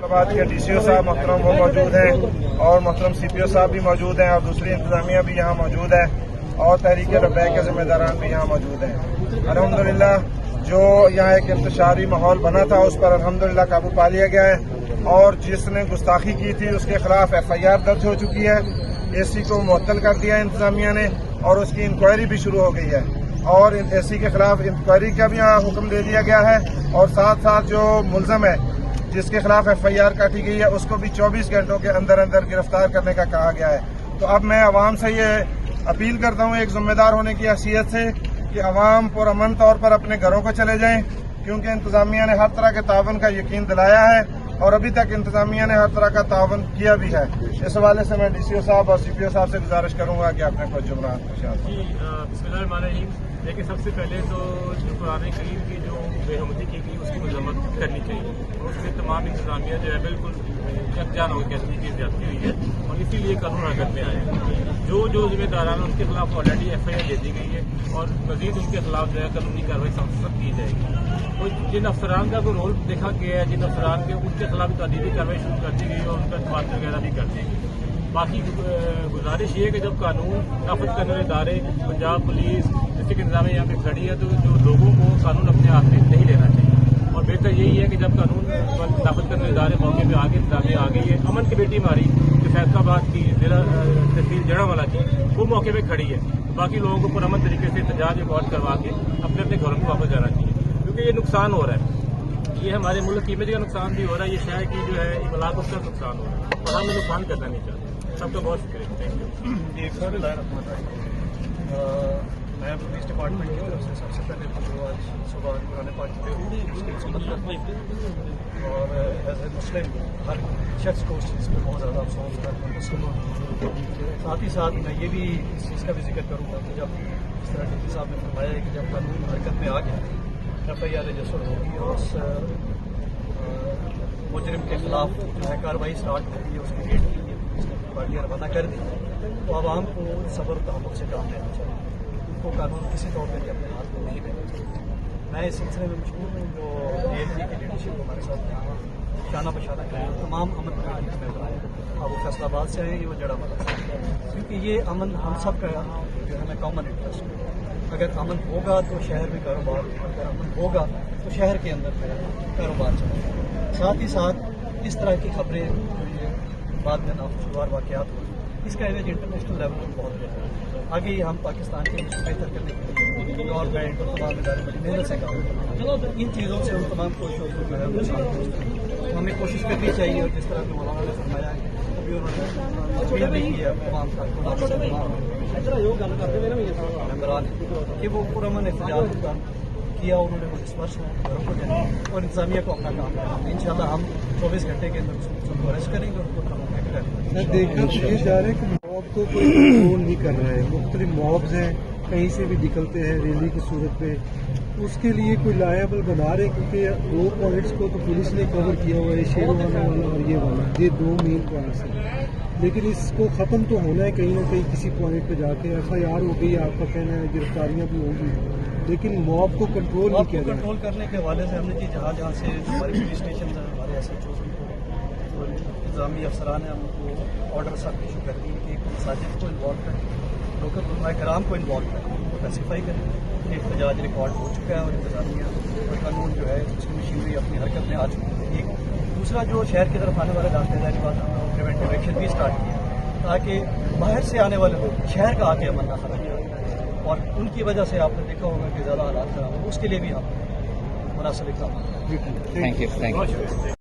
बाद के DCO साहब मोहतरम वो मौजूद हैं और मोहतरम CPO साहब भी मौजूद हैं और दूसरी इंतजामिया भी यहाँ मौजूद है और तहरीक रब्बैक के जिम्मेदारान भी यहाँ मौजूद हैं। अल्हम्दुलिल्लाह जो यहाँ एक इंतशारी माहौल बना था उस पर अल्हम्दुलिल्लाह काबू पा लिया गया है और जिसने गुस्ताखी की थी उसके खिलाफ FIR दर्ज हो चुकी है। AC को मुअत्तल कर दिया इंतजामिया ने और उसकी इंक्वायरी भी शुरू हो गई है और AC के खिलाफ इंक्वायरी का भी यहाँ हुक्म दे दिया गया है और साथ साथ जो मुलजम है जिसके खिलाफ FIR काटी गई है उसको भी 24 घंटों के अंदर अंदर गिरफ्तार करने का कहा गया है। तो अब मैं अवाम से ये अपील करता हूँ एक जिम्मेदार होने की हैसियत से कि अवाम पुरअमन तौर पर अपने घरों को चले जाएं क्योंकि इंतजामिया ने हर तरह के तावन का यकीन दिलाया है और अभी तक इंतजामिया ने हर तरह का तावन किया भी है। इस हवाले से मैं DCO साहब और CPO साहब से गुजारिश करूंगा कि अपने कुछ जुमरात। लेकिन सबसे पहले तो जो कुरान करीम की जो बेहरमती की गई उसकी मजम्मत करनी चाहिए और उसमें तमाम इंतजामिया जो है बिल्कुल यकजान हो गया की ज्यादती हुई है और इसीलिए कानून हरकत में आया। जो जिम्मेदारान है उसके खिलाफ ऑलरेडी FIR दे दी गई है और मजीद उनके खिलाफ जो है कानूनी कार्रवाई सख्त की जाएगी। तो जिन अफसरान का कोई रोल देखा गया है जिन अफसरान के उनके खिलाफ तादीबी कार्रवाई शुरू कर दी गई है और उनका तबादला वगैरह भी कर दी गई। बाकी गुजारिश ये है कि जब कानून नाफिज करने वाले इदारे पंजाब पुलिस डिस्ट्रिक्ट इंतजामिया यहाँ पे खड़ी है तो जो लोगों को कानून अपने हाथ में नहीं लेना चाहिए और बेहतर यही है कि जब कानून नाफिज करने वाले इदारे मौके पर आगे इंतजामिया आ गई है। अमन कमेटी हमारी जो फैसलाबाद की जिला तहसील जड़ावाला की वो मौके पर खड़ी है। बाकी लोगों को पुरअमन तरीके से एहतजाज रिकॉर्ड करवा के अपने अपने घरों में वापस जाना चाहिए क्योंकि ये नुकसान हो रहा है। ये हमारे मुल्क की इमेज का नुकसान भी हो रहा है, ये शहर की जो है इमलाक उसका नुकसान हो रहा है और हम नुकसान करना नहीं चाहते। सबका बहुत शुक्रिया। Thank you. मैं पुलिस डिपार्टमेंट की तरफ से सबसे पहले तो आज सुबह कुरान पाक उसकी सुन्नत करते हैं और एज ए मुस्लिम हर शख्स को उस चीज़ पर बहुत ज़्यादा अफसोस होता है मुस्लिम। साथ ही साथ मैं ये भी इस चीज़ का भी जिक्र करूँगा कि जब इस तरह DP साहब ने फरमाया है कि जब कानून हरकत में आ गया FIR रजिस्टर होगी और उस मुजरिम के खिलाफ जो है कार्रवाई स्टार्ट होगी उसकी डेट की उसने पार्टियाँ रवाना कर दी तो आवाम को सब्र तहम्मुल से काम लेना चाहिए। उनको कानून किसी तौर पर भी अपने हाथ में नहीं लेना चाहिए। मैं इस सिलसिले में मशहूर हूँ जो ALG की लीडरशिप हमारे साथ शाना बशाना करें तमाम अमन कमेटी में बनाए अब वो फैसलाबाद से आए वो जड़ावाला से क्योंकि ये अमन हम सब का जो है कॉमन इंटरेस्ट है। अगर अमन होगा तो शहर में कारोबार, अगर अमन होगा तो शहर के अंदर कारोबार चलेगा। साथ ही साथ इस तरह की खबरें जो ये बाद में नाखुशगवार वाक़यात हुए इसका इमेज इंटरनेशनल लेवल पर बहुत बेहतर है। आगे ही हम पाकिस्तान के बेहतर करने के लिए गवर्नमेंट और तमाम इदारे बड़ी मेहनत से काम करें। इन चीज़ों से उन तमाम कोशिशों को जो है हमें कोशिश करनी चाहिए और जिस तरह के मौलाना ने फरमाया है अभी उन्होंने अपील भी की है तमाम मेम्बरान कि वो पुरअमन एहतजाज का किया उन्होंने वो डिस्पर्स हो घरों को जाए और इंतजामिया को अपना काम करना। इंशाल्लाह हम 24 घंटे के अंदर उसको अरेस्ट करेंगे और उनको मैं देखना ये जा रहा है कि मॉब को कोई कंट्रोल नहीं कर रहा है। मुख्तलिफ मॉब्स हैं कहीं से भी निकलते हैं रैली की सूरत में उसके लिए कोई लायबल बना रहे क्योंकि 2 पॉइंट्स को तो पुलिस ने कवर किया हुआ है शेरवाना वाला और ये वाला ये 2 मेन पॉइंट्स हैं लेकिन इसको ख़त्म तो होना है कहीं ना कहीं किसी पॉइंट पे जाके FIR हो गई आपका कहना है गिरफ्तारियाँ भी होंगी लेकिन मॉब को कंट्रोल नहीं किया जाए। कंट्रोल करने के हवाले से हमने जी जहाँ से हमारे पुलिस स्टेशन है हमारे SHO तो इंतजामी अफसरान हैं हमको ऑर्डर सब इशू कर दिए कि मसाजिद को इन्वॉल्व करें लोकल कराम को इन्वॉल्व करें उनको पैसिफाई करें। एहतजाज रिकॉर्ड हो चुका है और इंतजामिया और कानून जो है उसकी मशीनरी अपनी हरकत में आ चुकी है। एक दूसरा जो शहर की तरफ आने वाले रास्ते जाने वाला प्रिवेंटिव एक्शन भी स्टार्ट किया ताकि बाहर से आने वाले लोग शहर का आके अमन ना खराब करें और उनकी वजह से आपने देखा होगा कि ज़्यादा हालात खराब हो उसके लिए भी हम मुनासिब इक़दाम। Thank you.